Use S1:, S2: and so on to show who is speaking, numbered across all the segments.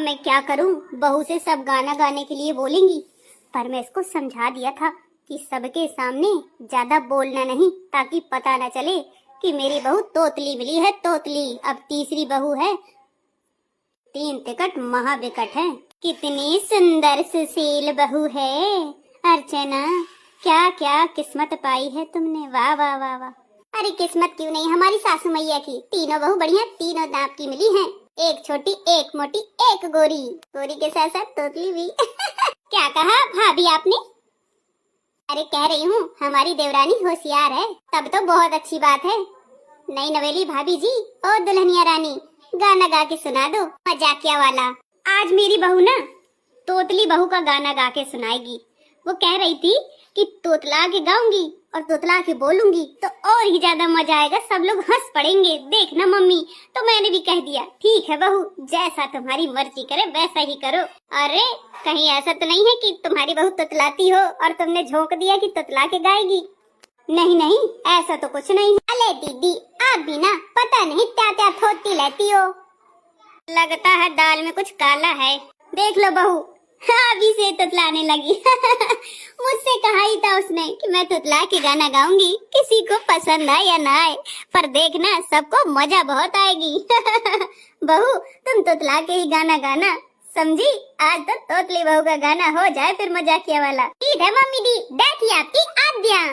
S1: मैं क्या करूं, बहू से सब गाना गाने के लिए बोलेंगी। पर मैं इसको समझा दिया था कि सबके सामने ज्यादा बोलना नहीं, ताकि पता न चले कि मेरी बहू तोतली मिली है, तोतली। अब तीसरी बहू है, 3 टिकट महाविकट है। कितनी सुंदर सुशील बहू है अर्चना, क्या क्या किस्मत पाई है तुमने, वाह वाह वाह वाह। अरे किस्मत क्यों नहीं, हमारी सासू मैया की तीनों बहू बढ़िया, तीनों दांत की मिली हैं। एक छोटी, एक मोटी, एक गोरी, गोरी के साथ साथ तोतली भी। क्या कहा भाभी आपने? अरे कह रही हूँ हमारी देवरानी होशियार है, तब तो बहुत अच्छी बात है। नई नवेली भाभी जी, ओ दुल्हनिया रानी, गाना गा के सुना दो मजाकिया वाला। आज मेरी बहू ना तोतली बहू का गाना गा के सुनाएगी। वो कह रही थी कि तोतला के गाऊंगी और तोतला के बोलूंगी तो और ही ज्यादा मजा आएगा, सब लोग हंस पड़ेंगे, देखना मम्मी। तो मैंने भी कह दिया ठीक है बहू, जैसा तुम्हारी मर्जी करे वैसा ही करो। अरे कहीं ऐसा तो नहीं है कि तुम्हारी बहू तोतलाती हो और तुमने झोंक दिया कि तोतला के गाएगी? नहीं नहीं, ऐसा तो कुछ नहीं। अले दीदी, आप भी ना पता नहीं क्या क्या थोती रहती हो, लगता है दाल में कुछ काला है। देख लो बहू, अभी से तुतलाने लगी। मुझसे कहा ही था उसने कि मैं तुतला के गाना गाऊंगी, किसी को पसंद आए या ना आए, पर देखना सबको मजा बहुत आएगी। बहू तुम तुतला के ही गाना गाना, समझी? आज तो तोतली बहू का गाना हो जाए फिर मजाकिया वाला। ठीक है मम्मी दी, देखिए आपकी आज्ञा।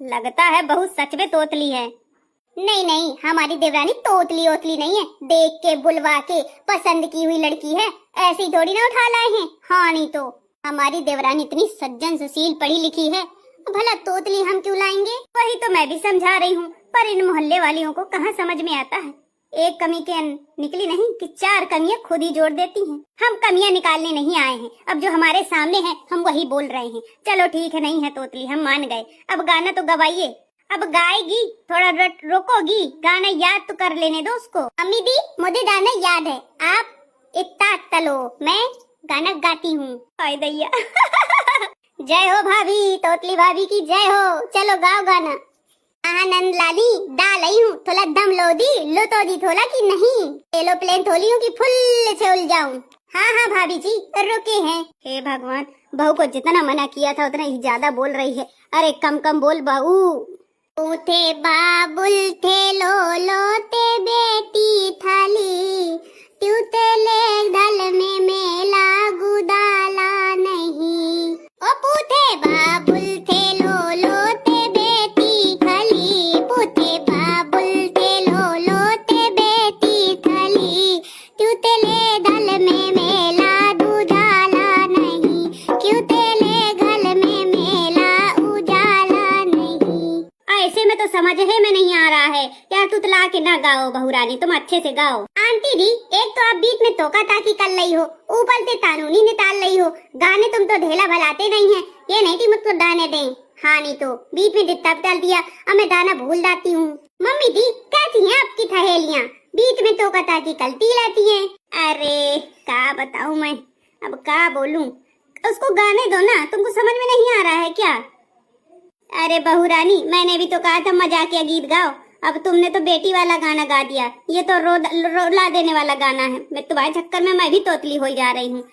S1: लगता है बहू सच में तोतली है। नहीं नहीं, हमारी देवरानी तोतली ओतली नहीं है, देख के बुलवा के पसंद की हुई लड़की है, ऐसी थोड़ी ना उठा लाए हैं। हाँ नहीं तो हमारी देवरानी इतनी सज्जन सुशील पढ़ी लिखी है, भला तोतली हम क्यों लाएंगे? वही तो मैं भी समझा रही हूँ, पर इन मोहल्ले वालियों को कहाँ समझ में आता है। एक कमी के निकली नहीं कि 4 कमियां खुद ही जोड़ देती हैं। हम कमियां निकालने नहीं आए हैं, अब जो हमारे सामने है हम वही बोल रहे हैं। चलो ठीक है, नहीं है तोतली, हम मान गए। अब गाना तो गवाइए। अब गाएगी, थोड़ा रोकोगी, गाना याद तो कर लेने दो उसको। अम्मी दी मुझे गाना याद है, आप इतना तलो, मैं गाना गाती हूँ। दैया। जय हो भाभी, तोतली भाभी की जय हो। चलो गाओ गाना। आनंद लाली डालई हूँ, थोड़ा दम लो लो तो दी थोड़ा की नहीं, एरोप्लेन थोली हूँ कि फुल से उल जाऊँ। हाँ हाँ भाभी जी रुके हैं। हे भगवान, बहू को जितना मना किया था उतना ही ज्यादा बोल रही है। अरे कम कम बोल बहू। उठे बाबुल थे लो ते बेटी थाली, ट्यूतले धल में मेला गुदाला नहीं। ओ पूठे बाबुल थे लो ते बेटी थाली, पूठे बाबुल थे लो ते बेटी थाली, ट्यूतले धल में मेला गुदाला नहीं, ट्यूतले घल में मेला उजाला नहीं। ऐसे में तो समझ है में नहीं आ रहा है यार, तुतला के ना गाओ बहू रानी, तुम अच्छे से गाओ। आंटी दी एक तो आप बीच में तोका ताकी कर रही हो, ऊपर से कानूनी निकाल रही हो, गाने तुम तो ढेला भलाते नहीं है, ये नहीं कि मुझको दाने दें। हाँ नहीं तो बीच में डिस्टर्ब डाल दिया, अब मैं दाना भूल जाती हूँ। मम्मी दी कैसी हैं आपकी सहेलियाँ, बीच में तोका ताकी करती रहती है। अरे क्या बताऊँ मैं, अब क्या बोलूँ, उसको गाने दो ना, तुमको समझ में नहीं आ रहा है क्या? अरे बहू रानी, मैंने भी तो कहा था मजाकिया गीत गाओ, अब तुमने तो बेटी वाला गाना गा दिया। ये तो रोला देने वाला गाना है। मैं तुम्हारे चक्कर में मैं भी तोतली हो जा रही हूँ।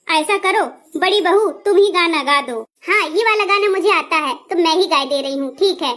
S1: ऐसा करो बड़ी बहू, तुम ही गाना गा दो। हाँ ये वाला गाना मुझे आता है, तो मैं ही गा दे रही हूँ। ठीक है।